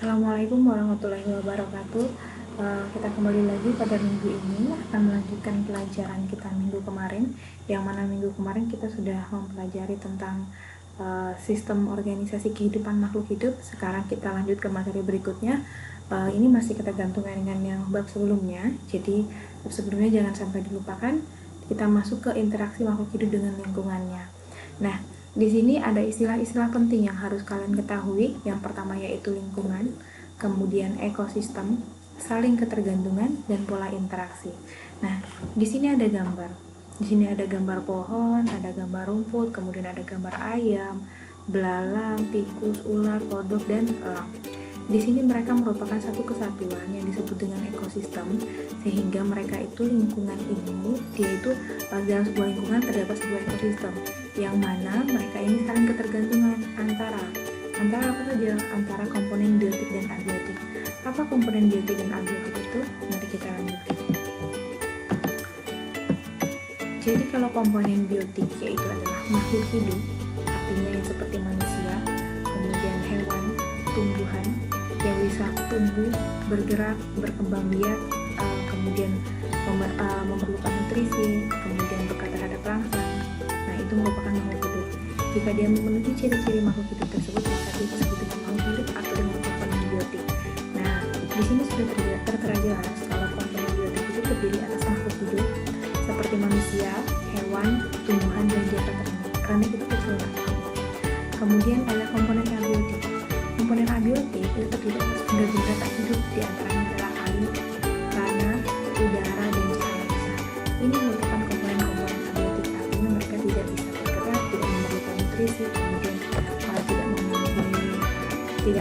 Assalamualaikum warahmatullahi wabarakatuh. Kita kembali lagi pada minggu ini akan melanjutkan pelajaran kita minggu kemarin, yang mana minggu kemarin kita sudah mempelajari tentang sistem organisasi kehidupan makhluk hidup. Sekarang kita lanjut ke materi berikutnya. Ini masih ketergantungan dengan yang bab sebelumnya, jadi bab sebelumnya jangan sampai dilupakan. Kita masuk ke interaksi makhluk hidup dengan lingkungannya. Nah, di sini ada istilah-istilah penting yang harus kalian ketahui. Yang pertama yaitu lingkungan, kemudian ekosistem, saling ketergantungan, dan pola interaksi. Nah, di sini ada gambar. Di sini ada gambar pohon, ada gambar rumput, kemudian ada gambar ayam, belalang, tikus, ular, kodok, dan elang. Di sini mereka merupakan satu kesatuan yang disebut dengan ekosistem, sehingga mereka itu lingkungan ini, dia itu dalam sebuah lingkungan terdapat sebuah ekosistem, yang mana mereka ini saling ketergantungan antara apa saja, antara komponen biotik dan abiotik. Apa komponen biotik dan abiotik itu? Mari kita lanjutkan. Jadi kalau komponen biotik yaitu adalah makhluk hidup, artinya yang seperti manusia, kemudian hewan, tumbuhan yang bisa tumbuh, bergerak, berkembang biak, kemudian memerlukan nutrisi, kemudian bekat terhadap rangsang. Nah, itu merupakan makhluk hidup. Jika dia memenuhi ciri-ciri makhluk hidup tersebut, maka dia disebut dengan makhluk hidup atau dengan komponen biotik. Nah, di sini sudah tertera jelas kalau komponen biotik itu terdiri atas makhluk hidup seperti manusia, hewan, tumbuhan, dan zat karena itu keseluruhan. Kemudian ada komponen abiotik. Komponen abiotik itu terdiri atas benda-benda tak hidup, di antaranya adalah air, tanah, udara, dan cahaya besar. Ini merupakan komponen-komponen abiotik, artinya mereka tidak bisa bergerak, tidak memerlukan nutrisi, kemudian tidak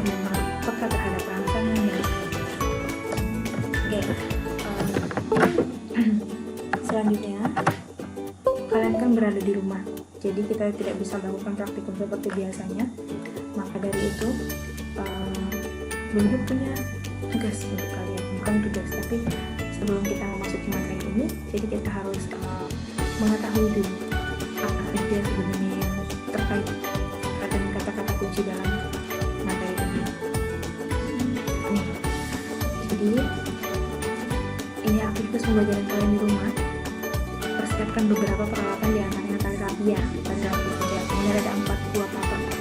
memerlukan peka terhadap rangsangan dan sebagainya. Selanjutnya, kalian kan berada di rumah, jadi kita tidak bisa melakukan praktikum seperti biasanya. Maka dari itu, Bunda punya tugas untuk kalian, bukan tugas, tapi sebelum kita memasuki materi ini, jadi kita harus mengetahui dulu apa saja sebenarnya yang terkait dan kata-kata kunci dalam materi ini. Jadi ini aktivitas pembelajaran kalian di rumah. Persiapkan beberapa peralatan, di antaranya tali rapia, kemudian ada 4 buah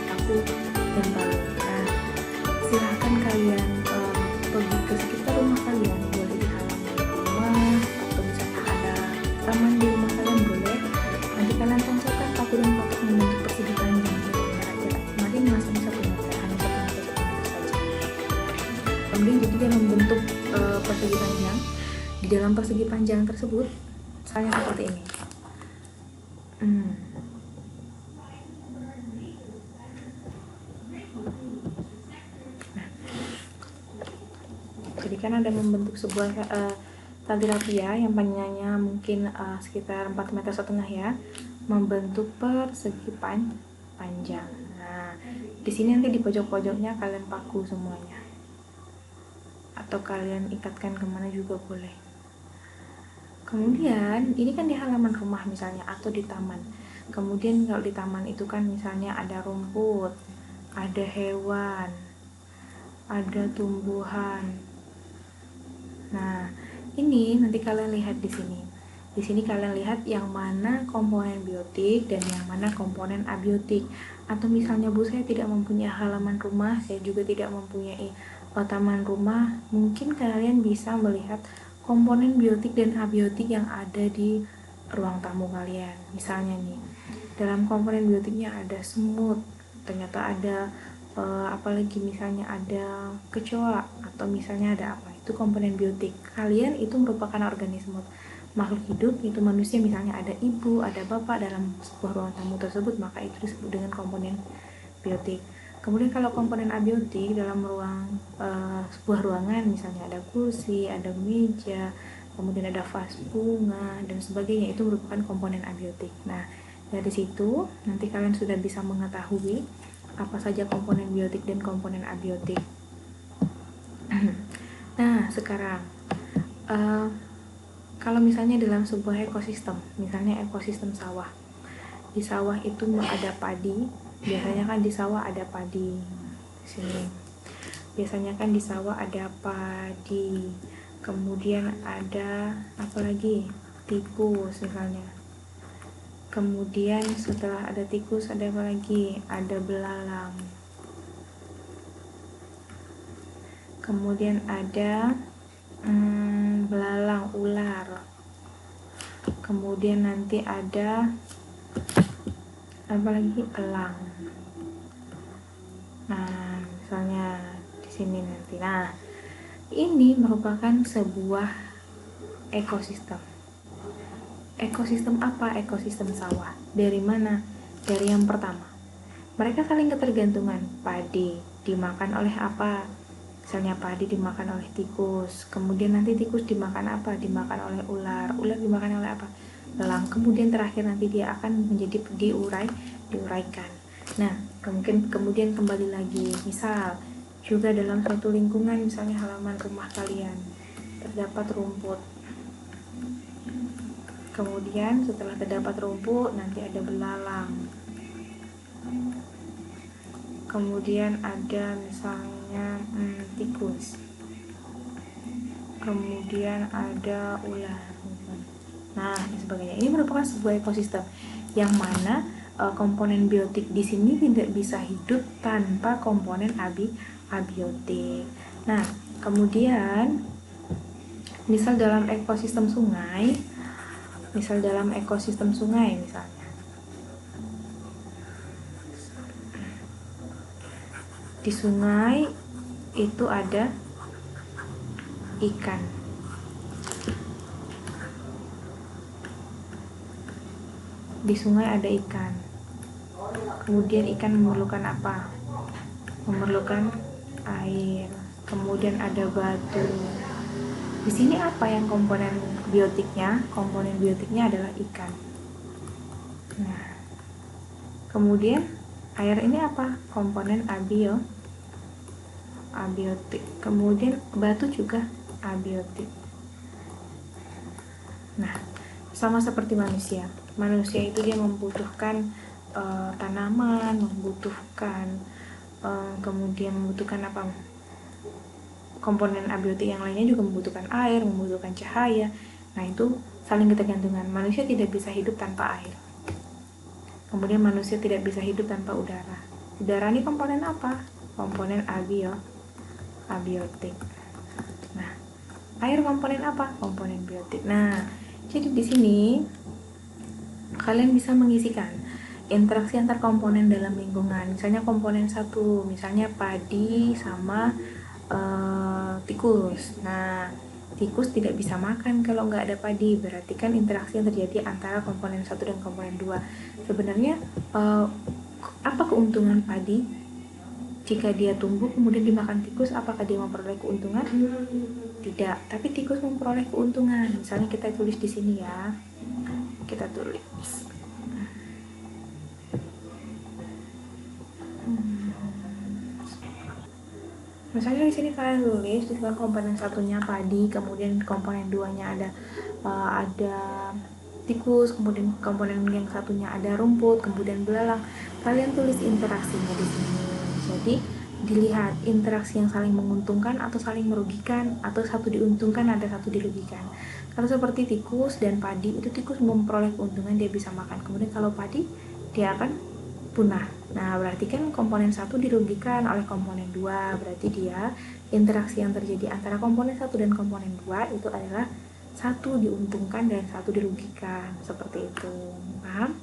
paku dan balon. Nah, silahkan kalian pergi ke sekitar rumah kalian, boleh di halaman rumah atau misalnya ada taman di rumah kalian, boleh. Nanti kalian tancapkan paku dan kotak membentuk persegi panjang jarak kemarin masing 1 meter, hanya 1 meter saja. Kemudian jadi dia membentuk persegi panjang. Di dalam persegi panjang tersebut, misalnya seperti ini. Jadi kan ada membentuk sebuah tali rapia yang panjangnya mungkin sekitar 4,5 meter ya, membentuk persegi panjang. Nah, di sini nanti di pojok-pojoknya kalian paku semuanya, atau kalian ikatkan kemana juga boleh. Kemudian ini kan di halaman rumah misalnya, atau di taman. Kemudian kalau di taman itu kan misalnya ada rumput, ada hewan, ada tumbuhan. Nah, ini nanti kalian lihat di sini. Di sini kalian lihat yang mana komponen biotik dan yang mana komponen abiotik. Atau misalnya Bu, saya tidak mempunyai halaman rumah, saya juga tidak mempunyai taman rumah. Mungkin kalian bisa melihat komponen biotik dan abiotik yang ada di ruang tamu kalian. Misalnya nih, dalam komponen biotiknya ada semut, ternyata ada apalagi misalnya ada kecoa, atau misalnya ada apa, itu komponen biotik. Kalian itu merupakan organisme makhluk hidup, itu manusia, misalnya ada ibu, ada bapak dalam sebuah ruang tamu tersebut, maka itu disebut dengan komponen biotik. Kemudian kalau komponen abiotik dalam sebuah ruangan, misalnya ada kursi, ada meja, kemudian ada vas bunga dan sebagainya, itu merupakan komponen abiotik. Nah, dari situ nanti kalian sudah bisa mengetahui apa saja komponen biotik dan komponen abiotik. Nah, sekarang kalau misalnya dalam sebuah ekosistem, misalnya ekosistem sawah, di sawah itu ada padi. Biasanya kan di sawah ada padi. Sini. Biasanya kan di sawah ada padi, kemudian ada apa lagi, tikus misalnya. Kemudian setelah ada tikus ada apa lagi, ada belalang. Kemudian ada belalang, ular. Kemudian nanti ada apa lagi, elang. Nah, misalnya di sini nanti. Nah, ini merupakan sebuah ekosistem. Ekosistem apa? Ekosistem sawah. Dari mana? Dari yang pertama, mereka saling ketergantungan. Padi dimakan oleh apa? Misalnya padi dimakan oleh tikus, kemudian nanti tikus dimakan apa? Dimakan oleh ular. Ular dimakan oleh apa? Elang. Kemudian terakhir nanti dia akan menjadi diuraikan. Nah, kemudian kembali lagi, misal juga dalam suatu lingkungan, misalnya halaman rumah kalian terdapat rumput. Kemudian setelah terdapat rumput nanti ada belalang. Kemudian ada misalnya tikus. Kemudian ada ular. Nah, dan sebagainya. Ini merupakan sebuah ekosistem yang mana komponen biotik di sini tidak bisa hidup tanpa komponen abiotik. Nah, kemudian misal dalam ekosistem sungai, misalnya di sungai itu ada ikan. Di sungai ada ikan. Kemudian ikan memerlukan apa? Memerlukan air. Kemudian ada batu. Di sini apa yang komponen biotiknya? Komponen biotiknya adalah ikan. Nah, kemudian air ini apa? Komponen abiotik. Kemudian batu juga abiotik. Nah, sama seperti manusia. Manusia itu dia membutuhkan tanaman, kemudian membutuhkan apa? Komponen abiotik yang lainnya juga membutuhkan air, membutuhkan cahaya. Nah, itu saling ketergantungan. Manusia tidak bisa hidup tanpa air. Kemudian manusia tidak bisa hidup tanpa udara. Udara ini komponen apa? Komponen abiotik. Nah, air komponen apa? Komponen biotik. Nah, jadi di sini kalian bisa mengisikan interaksi antar komponen dalam lingkungan. Misalnya komponen satu, misalnya padi sama tikus. Nah, tikus tidak bisa makan kalau nggak ada padi. Berarti kan interaksi yang terjadi antara komponen satu dan komponen dua. Sebenarnya apa keuntungan padi? Jika dia tumbuh kemudian dimakan tikus, apakah dia memperoleh keuntungan? Tidak, tapi tikus memperoleh keuntungan. Misalnya kita tulis di sini ya. Kita tulis. Misalnya di sini kalian tulis di komponen satunya padi, kemudian komponen duanya ada tikus, kemudian komponen yang satunya ada rumput, kemudian belalang. Kalian tulis interaksinya di sini. Jadi dilihat interaksi yang saling menguntungkan atau saling merugikan, atau satu diuntungkan ada satu dirugikan. Kalau seperti tikus dan padi, itu tikus memperoleh keuntungan, dia bisa makan. Kemudian kalau padi dia akan punah. Nah, berarti kan komponen satu dirugikan oleh komponen dua. Berarti dia interaksi yang terjadi antara komponen satu dan komponen dua itu adalah satu diuntungkan dan satu dirugikan. Seperti itu. Paham?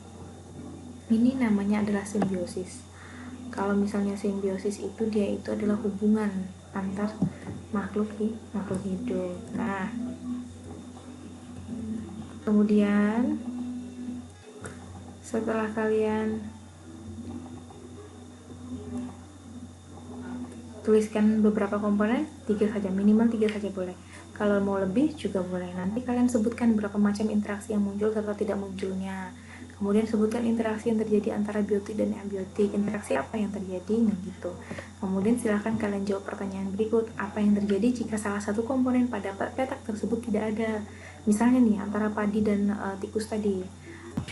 Ini namanya adalah simbiosis. Kalau misalnya simbiosis itu dia itu adalah hubungan antar makhluk hidup. Nah, kemudian setelah kalian tuliskan beberapa komponen, 3 saja, minimal 3 saja boleh. Kalau mau lebih juga boleh. Nanti kalian sebutkan berapa macam interaksi yang muncul serta tidak munculnya. Kemudian sebutkan interaksi yang terjadi antara biotik dan abiotik. Interaksi apa yang terjadi? Nah gitu. Kemudian silahkan kalian jawab pertanyaan berikut. Apa yang terjadi jika salah satu komponen pada petak tersebut tidak ada? Misalnya nih, antara padi dan tikus tadi.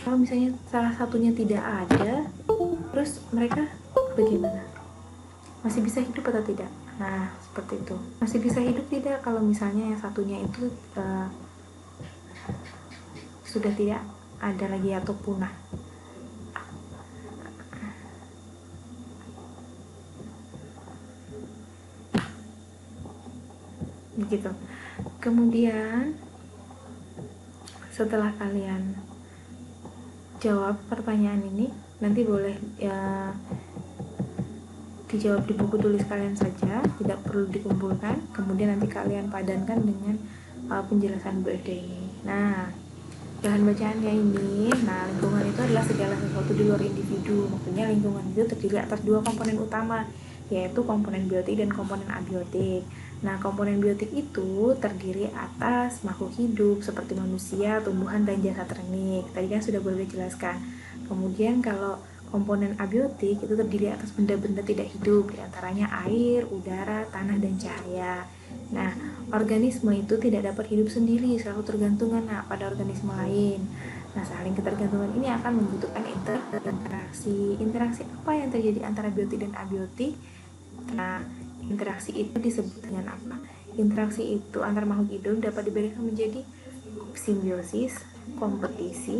Kalau misalnya salah satunya tidak ada, terus mereka bagaimana? Masih bisa hidup atau tidak? Nah, seperti itu. Masih bisa hidup tidak kalau misalnya yang satunya itu sudah tidak ada lagi atau punah? Begitu. Kemudian setelah kalian jawab pertanyaan ini, nanti boleh ya dijawab di buku tulis kalian saja, tidak perlu dikumpulkan. Kemudian nanti kalian padankan dengan penjelasan Bu Ede ini. Nah, bahan bacaannya ini, nah lingkungan itu adalah segala sesuatu di luar individu. Maksudnya lingkungan itu terdiri atas dua komponen utama, yaitu komponen biotik dan komponen abiotik. Nah, komponen biotik itu terdiri atas makhluk hidup seperti manusia, tumbuhan, dan jasad renik. Tadi kan sudah boleh jelaskan. Kemudian kalau komponen abiotik itu terdiri atas benda-benda tidak hidup, diantaranya air, udara, tanah, dan cahaya. Nah, organisme itu tidak dapat hidup sendiri, selalu tergantungan pada organisme lain. Nah, saling ketergantungan ini akan membutuhkan interaksi. Interaksi apa yang terjadi antara biotik dan abiotik? Nah, interaksi itu disebut dengan apa? Interaksi itu antar makhluk hidup dapat dibedakan menjadi simbiosis, kompetisi,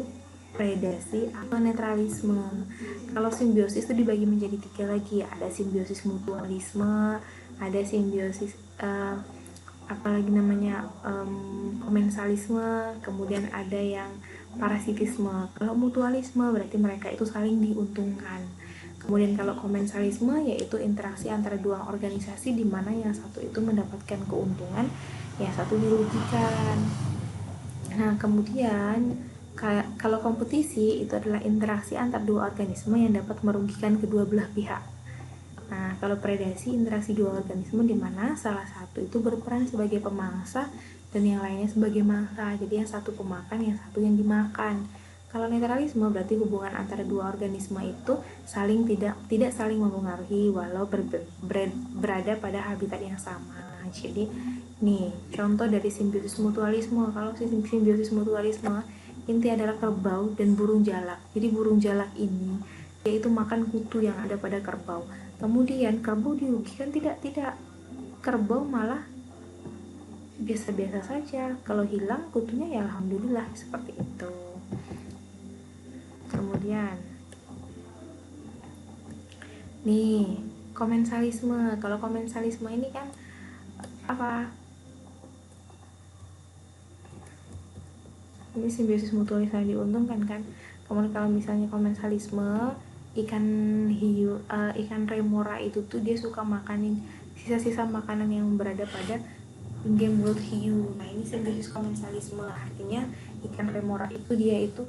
predasi, atau netralisme. Kalau simbiosis itu dibagi menjadi 3 lagi, ada simbiosis mutualisme, ada simbiosis apalagi namanya komensalisme, kemudian ada yang parasitisme. Kalau mutualisme berarti mereka itu saling diuntungkan. Kemudian kalau komensalisme yaitu interaksi antara dua organisasi di mana yang satu itu mendapatkan keuntungan, yang satu dirugikan. Nah, kemudian kalau kompetisi itu adalah interaksi antar dua organisme yang dapat merugikan kedua belah pihak. Nah, kalau predasi interaksi dua organisme di mana salah satu itu berperan sebagai pemangsa dan yang lainnya sebagai mangsa. Jadi yang satu pemakan, yang satu yang dimakan. Kalau netralisme berarti hubungan antara dua organisme itu tidak saling mempengaruhi walau berada pada habitat yang sama. Jadi nih, contoh dari simbiosis mutualisme. Kalau simbiosis mutualisme, inti adalah kerbau dan burung jalak. Jadi burung jalak ini yaitu makan kutu yang ada pada kerbau. Kemudian kerbau dirugikan tidak? Kerbau malah biasa-biasa saja. Kalau hilang kutunya ya alhamdulillah, seperti itu. Kemudian nih, komensalisme. Kalau komensalisme ini kan apa? Ini simbiosis mutualis yang diuntungkan kan. Kemudian kalau misalnya komensalisme, ikan hiu, ikan remora itu tuh dia suka makanin sisa-sisa makanan yang berada pada pinggir mulut hiu. Nah, ini simbiosis komensalisme, artinya ikan remora itu dia itu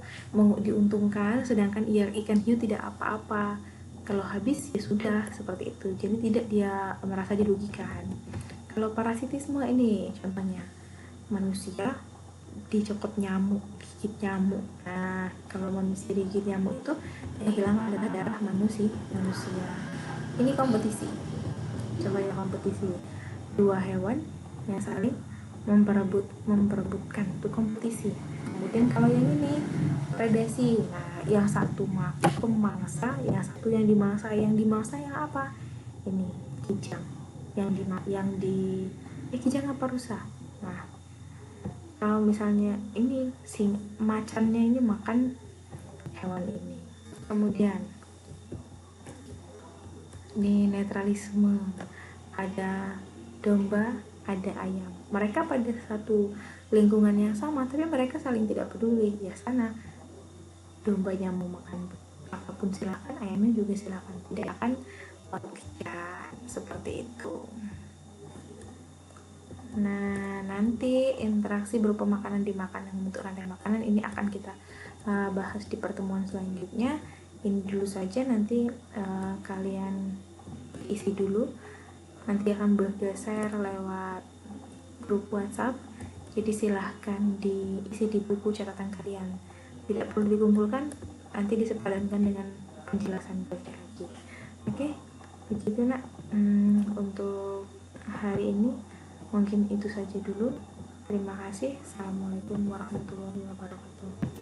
diuntungkan, sedangkan ikan hiu tidak apa-apa. Kalau habis ya sudah, seperti itu. Jadi tidak dia merasa dirugikan. Kalau parasitisme ini contohnya, manusia dicokot nyamuk, digigit nyamuk. Nah, kalau manusia digigit nyamuk itu yang hilang adalah darah manusia. Ini kompetisi. Coba ya kompetisi. Dua hewan yang saling memperebutkan, itu kompetisi. Kemudian kalau yang ini predasi. Nah, yang satu pemangsa, yang satu yang dimangsa. Yang dimangsa yang apa? Ini kijang. Kijang apa rusa? Nah, kalau misalnya ini si macannya ini makan hewan ini. Kemudian ini netralisme, ada domba, ada ayam. Mereka pada satu lingkungan yang sama, tapi mereka saling tidak peduli. Ya sana dombanya mau makan apapun silakan, ayamnya juga silakan, tidak akan merugikan, seperti itu. Nah, nanti interaksi berupa makanan dimakan yang membentuk rantai makanan ini akan kita bahas di pertemuan selanjutnya. Ini dulu saja, nanti kalian isi dulu. Nanti akan bergeser lewat grup WhatsApp. Jadi silahkan diisi di buku catatan kalian. Tidak perlu dikumpulkan, nanti disepadankan dengan penjelasan berikutnya lagi. Oke, begitu nak. Untuk hari ini mungkin itu saja dulu. Terima kasih. Assalamualaikum warahmatullahi wabarakatuh.